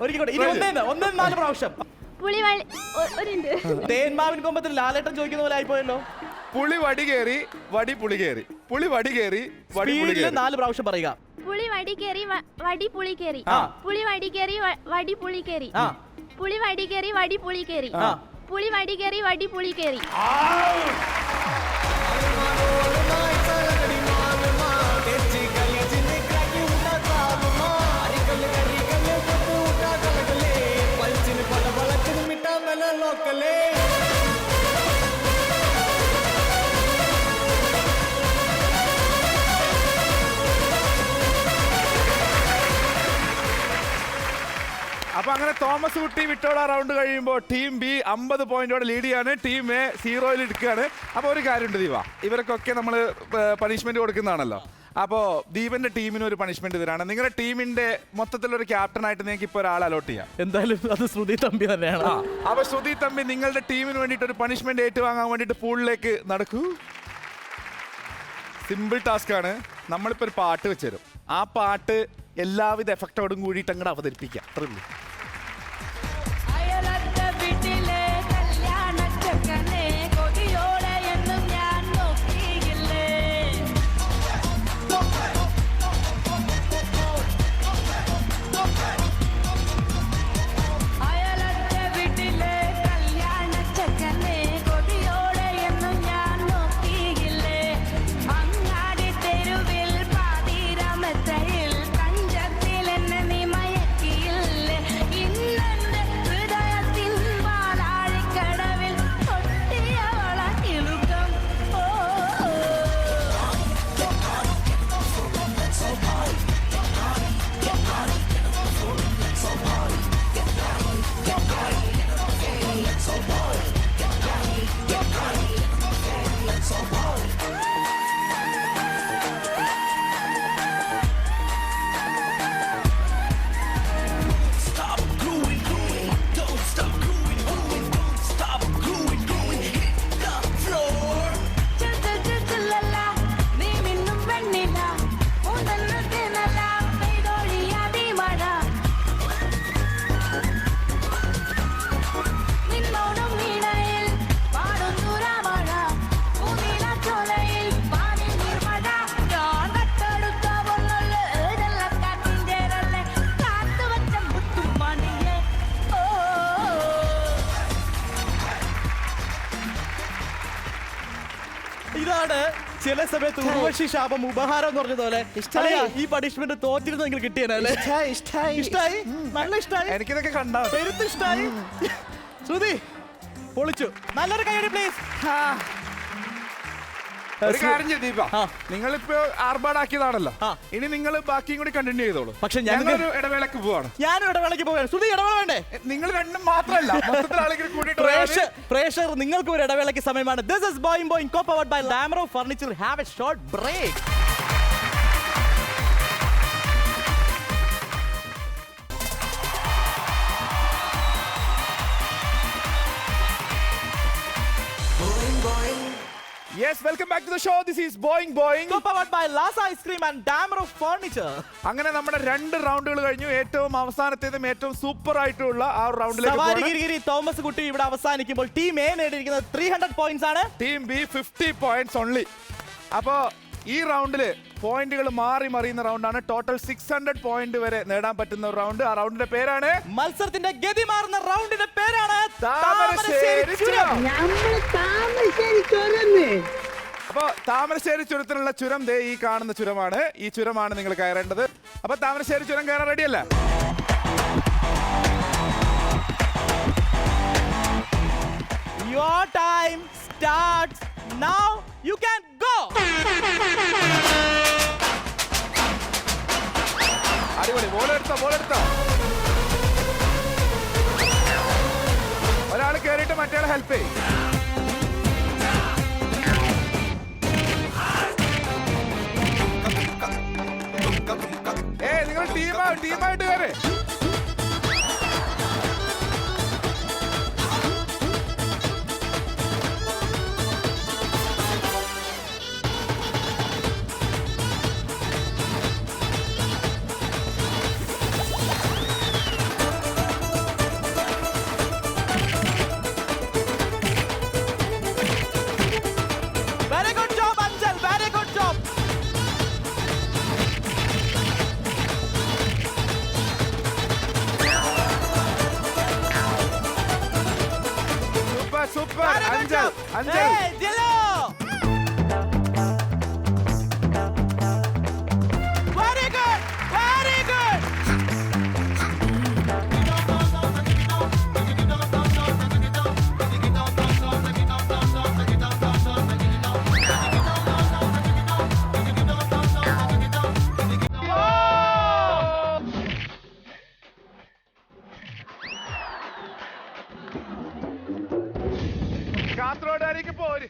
ഒരിക്കൽ 4 പ്രാവശ്യം. പുളി വടി ഒരു തേന്മാവിൻ കൊമ്പത്തിൽ ലാലേട്ടൻ ചോദിക്കുന്ന പോലെ ആയിപ്പോയല്ലോ. പുളി വടി കയറി വടി പുളി കയറി. പുളി വടി കയറി വടി പുളി കയറി. 4 പ്രാവശ്യം പറയുക. പുളി വടി കേറി വടി പുളി കേറി. പുളി വടി കേറി വടി പുളി കേറി. പുളി വടി കേറി വടി പുളി കേറി. പുളി വടി കേറി വടി പുളി കേറി. അപ്പൊ അങ്ങനെ തോമസ് കുട്ടി വിട്ടോള റൗണ്ട് കഴിയുമ്പോൾ ടീം ബി 50 പോയിന്റോടെ ലീഡ് ചെയ്യാണ്. ടീം എ 0-ൽ എടുക്കുകയാണ്. അപ്പൊ ഒരു കാര്യമുണ്ട് ദീപ, ഇവർക്കൊക്കെ നമ്മൾ പണിഷ്മെന്റ് കൊടുക്കുന്നതാണല്ലോ. അപ്പോൾ ദീപന്റെ ടീമിന് ഒരു പണിഷ്മെന്റ് തരാണ്. നിങ്ങളുടെ ടീമിന്റെ മൊത്തത്തിലൊരു ക്യാപ്റ്റനായിട്ട് നിങ്ങൾക്ക് ഇപ്പോൾ ഒരാൾ അലോട്ട് ചെയ്യാം. എന്തായാലും അത് ശ്രുതി തമ്പി തന്നെയാണ്. അപ്പൊ ശ്രുതി തമ്പി നിങ്ങളുടെ ടീമിന് വേണ്ടിയിട്ട് ഒരു പണിഷ്മെന്റ് ഏറ്റുവാങ്ങാൻ വേണ്ടിയിട്ട് പൂളിലേക്ക് നടക്കൂ. സിമ്പിൾ ടാസ്ക് ആണ്. നമ്മളിപ്പോൾ ഒരു പാട്ട് വെച്ചുതരും. ആ പാട്ട് എല്ലാവിധ എഫക്റ്റോടും കൂടിയിട്ട് അങ്ങോട്ട് അവതരിപ്പിക്കാം. അത്രയുള്ളൂ. ഇതാണ് ചില സമയത്ത് ഉർവശി ശാപം ഉപഹാരം എന്ന് പറഞ്ഞതുപോലെ ഈ പണിഷ്മെന്റ് തോറ്റിരുന്നെങ്കിൽ കിട്ടിയല്ലേ. ഇഷ്ടായി, നല്ല ഇഷ്ടായി. എനിക്കിതൊക്കെ കണ്ടാ പെരുത്ത് ഇഷ്ടായി. ശ്രുതി പൊളിച്ചു. നല്ലൊരു കൈയടി പ്ലീസ്. ഒരു കാര്യം ചെയ്ത് ദീപ, നിങ്ങളിപ്പോ ആർഭാടാക്കിയതാണല്ലോ, ഇനി നിങ്ങൾ ബാക്കിയും കൂടി കണ്ടിന്യൂ ചെയ്തോളൂ. പക്ഷെ ഞങ്ങളൊരു ഇടവേളക്ക് പോവാണ്. ഞാനും ഇടവേളക്ക് പോവുകയാണ്. ശ്രുതി ഇടവേള വേണ്ടേ? നിങ്ങൾ രണ്ടും മാത്രമല്ല, മൊത്തത്തിൽ ആളുകൾ കൂടിയിട്ട് പ്രേക്ഷകർ നിങ്ങൾക്ക് ഒരു ഇടവേളയ്ക്ക് സമയമാണ്. This is Boing Boing co-powered by Lamro Furniture. Have a short break. Yes welcome back to the show. This is Boeing Boeing Co-powered by Lasa Ice Cream and Damro Furniture. അങ്ങനെ നമ്മുടെ 2 റൗണ്ടുകൾ കഴിഞ്ഞു. ഏറ്റവും അവസാനത്തേതും ഏറ്റവും സൂപ്പർ ആയിട്ടുള്ള ആ റൗണ്ടിലേക്ക് സവാരി ഗിരിഗിരി Thomas കുട്ടി ഇവിടെ അവസാനിക്കുമ്പോൾ ടീം എ നേടിയിരിക്കുന്നത് 300 പോയിന്റ്സ് ആണ്. Team B 50 points only. അപ്പോ ഈ റൗണ്ടില് പോയിന്റുകൾ മാറി മറിയുന്ന റൗണ്ടാണ്. ടോട്ടൽ 600 പോയിന്റ് വരെ നേടാൻ പറ്റുന്ന റൗണ്ട്. ആ റൗണ്ടിന്റെ പേരാണ് മത്സരത്തിന്റെ ഗതി മാറുന്ന റൗണ്ടിന്റെ പേരാണ് താമരശ്ശേരി ചുരം. അപ്പൊ താമരശ്ശേരി ചുരത്തിനുള്ള ചുരം ദേ ഈ കാണുന്ന ചുരമാണ്. ഈ ചുരമാണ് നിങ്ങൾ കയറേണ്ടത്. അപ്പൊ താമരശ്ശേരി ചുരം കയറാൻ റെഡിയല്ലേ? Your time starts now. You can go. അടിപൊളി. ബോളെടുത്തോ. ഒരാൾ കയറിയിട്ട് മറ്റേ ഹെൽപ്പ് ചെയ്യും. നിങ്ങൾ ടീമായിട്ട് കയറി. Very good job, Anjal. Very good job. Super Very good Anchal job. Anchal. Hey, Dillo. Very good. Very good. കാസർഗോഡായിരിക്കും പോര്.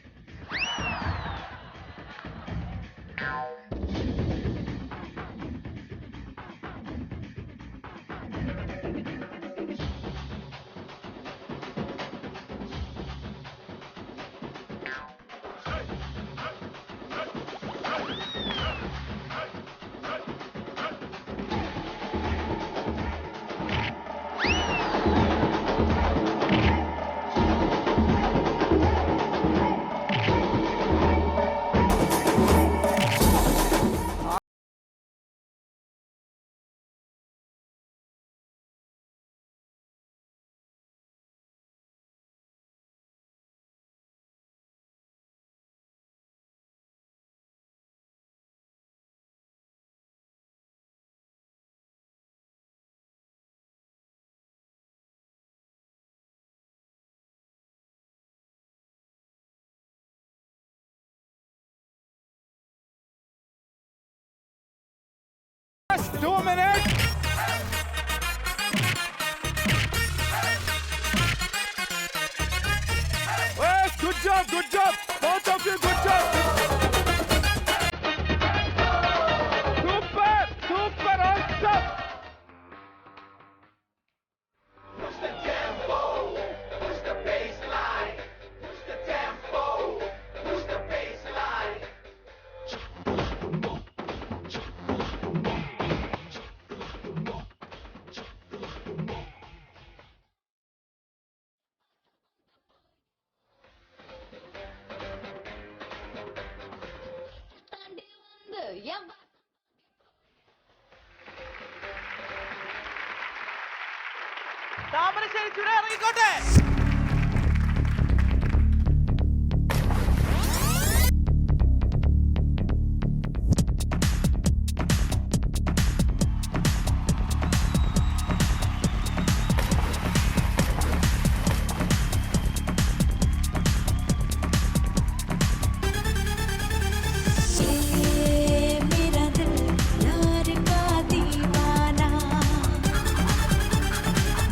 Just 2 minutes. Yes, good job. Both of you, good job. Super, awesome. Thamarassery ചുരം ഇറങ്ങിക്കോട്ടെ.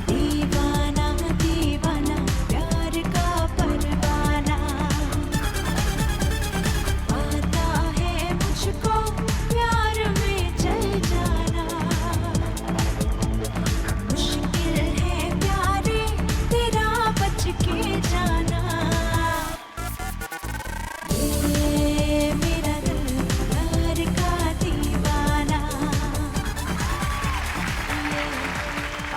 दीवाना दीवाना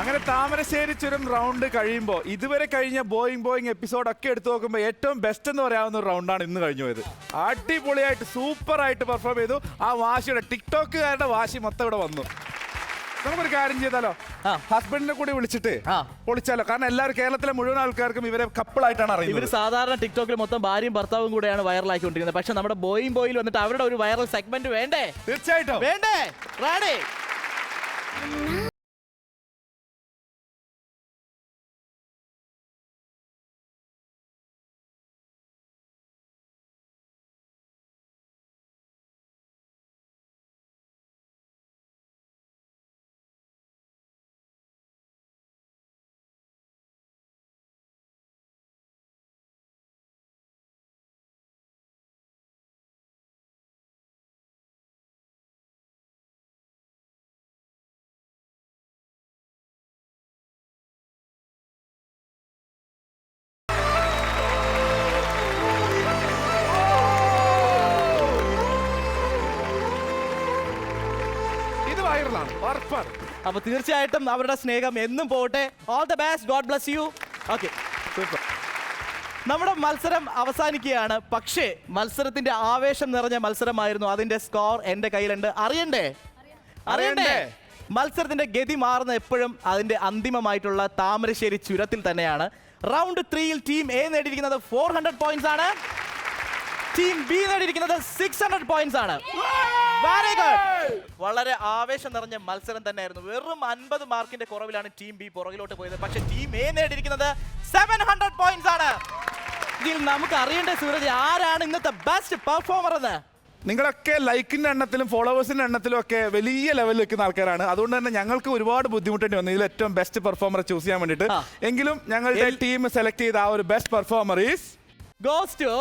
അങ്ങനെ താമരശ്ശേരി ചുരം റൗണ്ട് കഴിയുമ്പോൾ ഇതുവരെ കഴിഞ്ഞ ബോയിങ് എപ്പിസോഡ് ഒക്കെ എടുത്തു നോക്കുമ്പോൾ ഏറ്റവും ബെസ്റ്റ് എന്ന് പറയാവുന്ന ഒരു റൗണ്ടാണ് ഇന്ന് കഴിഞ്ഞു പോയത്. അടിപൊളിയായിട്ട് സൂപ്പർ ആയിട്ട് പെർഫോം ചെയ്തു. ആ വാശിയുടെ ടിക്ടോക്കുകാരുടെ വാശി മൊത്തം ഇവിടെ വന്നു. നമുക്കൊരു കാര്യം ചെയ്താലോ, ഹസ്ബൻഡിനെ കൂടി വിളിച്ചിട്ട് പൊളിച്ചാലോ? കാരണം എല്ലാവരും കേരളത്തിലെ മുഴുവൻ ആൾക്കാർക്കും ഇവരെ കപ്പിളായിട്ടാണ് അറിയുന്നത്. ഇവർ സാധാരണ ടിക്ടോക്കിൽ മൊത്തം ഭാര്യയും ഭർത്താവും കൂടെയാണ് വൈറലാക്കിക്കൊണ്ടിരിക്കുന്നത്. പക്ഷെ നമ്മുടെ ബോയിൽ വന്നിട്ട് അവരുടെ ഒരു വൈറൽ സെഗ്മെന്റ് വേണ്ടേ? തീർച്ചയായിട്ടും വേണ്ടേ? റാണി അപ്പൊ തീർച്ചയായിട്ടും അവരുടെ സ്നേഹം എന്നും പോട്ടെ. All the best, God bless you. Okay, നമ്മുടെ മത്സരം അവസാനിക്കുകയാണ്. പക്ഷേ മത്സരത്തിന്റെ ആവേശം നിറഞ്ഞ മത്സരമായിരുന്നു. അതിന്റെ സ്കോർ എന്റെ കയ്യിലുണ്ട്. അറിയണ്ടേ? മത്സരത്തിന്റെ ഗതി മാറുന്ന എപ്പോഴും അതിന്റെ അന്തിമമായിട്ടുള്ള താമരശ്ശേരി ചുരത്തിൽ തന്നെയാണ്. റൗണ്ട് 3-ൽ ടീം എ നേടിയിരിക്കുന്നത് 400 പോയിന്റ്സ് ആണ്. ടീം ബി നേടിയിരിക്കുന്നത് 600 പോയിന്റ്സ് ആണ്. Very good. വളരെ ആവേശം നിറഞ്ഞ മത്സരം തന്നെയായിരുന്നു. വെറും 50 മാർക്കിന്റെ കുറവിലാണ് ടീം ബി പുറകിലോട്ട് പോയത്. പക്ഷേ ടീം എ നേടിയിരിക്കുന്നത് 700 പോയിന്റ്സ് ആണ്. ഇതിൽ നമുക്ക് അറിയേണ്ട സൂരജ്, ആരാണ് ഇന്നത്തെ ബെസ്റ്റ് പെർഫോമർ എന്ന്? നിങ്ങളൊക്കെ ലൈക്കിന്റെ എണ്ണത്തിലും ഫോളോവേഴ്സിന്റെ എണ്ണത്തിലും ഒക്കെ വലിയ ലെവലിൽ നിൽക്കുന്ന ആൾക്കാരാണ്. അതുകൊണ്ട് തന്നെ ഞങ്ങൾക്ക് ഒരുപാട് ബുദ്ധിമുട്ടേണ്ടി വന്നു ഇതിൽ ഏറ്റവും ബെസ്റ്റ് പെർഫോമറെ ചൂസ് ചെയ്യാൻ വേണ്ടിയിട്ട്. എങ്കിലും ഞങ്ങളുടെ ടീം സെലക്ട് ചെയ്ത ആ ഒരു best performer is goes to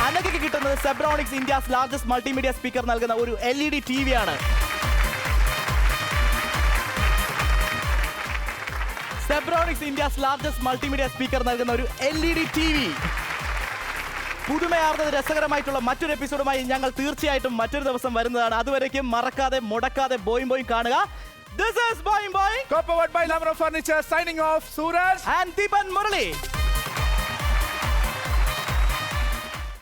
അനഘയ്ക്ക് കിട്ടുന്നത് Zebronics India's largest multimedia speaker നൽകുന്ന ഒരു LED TV ആണ്. Zebronics India's largest multimedia speaker നൽകുന്ന ഒരു LED TV. പുതുമയാർന്നത് രസകരമായിട്ടുള്ള മറ്റൊരു എപ്പിസോഡുമായി ഞങ്ങൾ തീർച്ചയായിട്ടും മറ്റൊരു ദിവസം വരുന്നതാണ്. അതുവരേക്കും മറക്കാതെ മുടക്കാതെ ബോയിങ് കാണുക. This is Boing, co-powered by Lamro Furniture. Signing off, Suraj and Deepan Murali.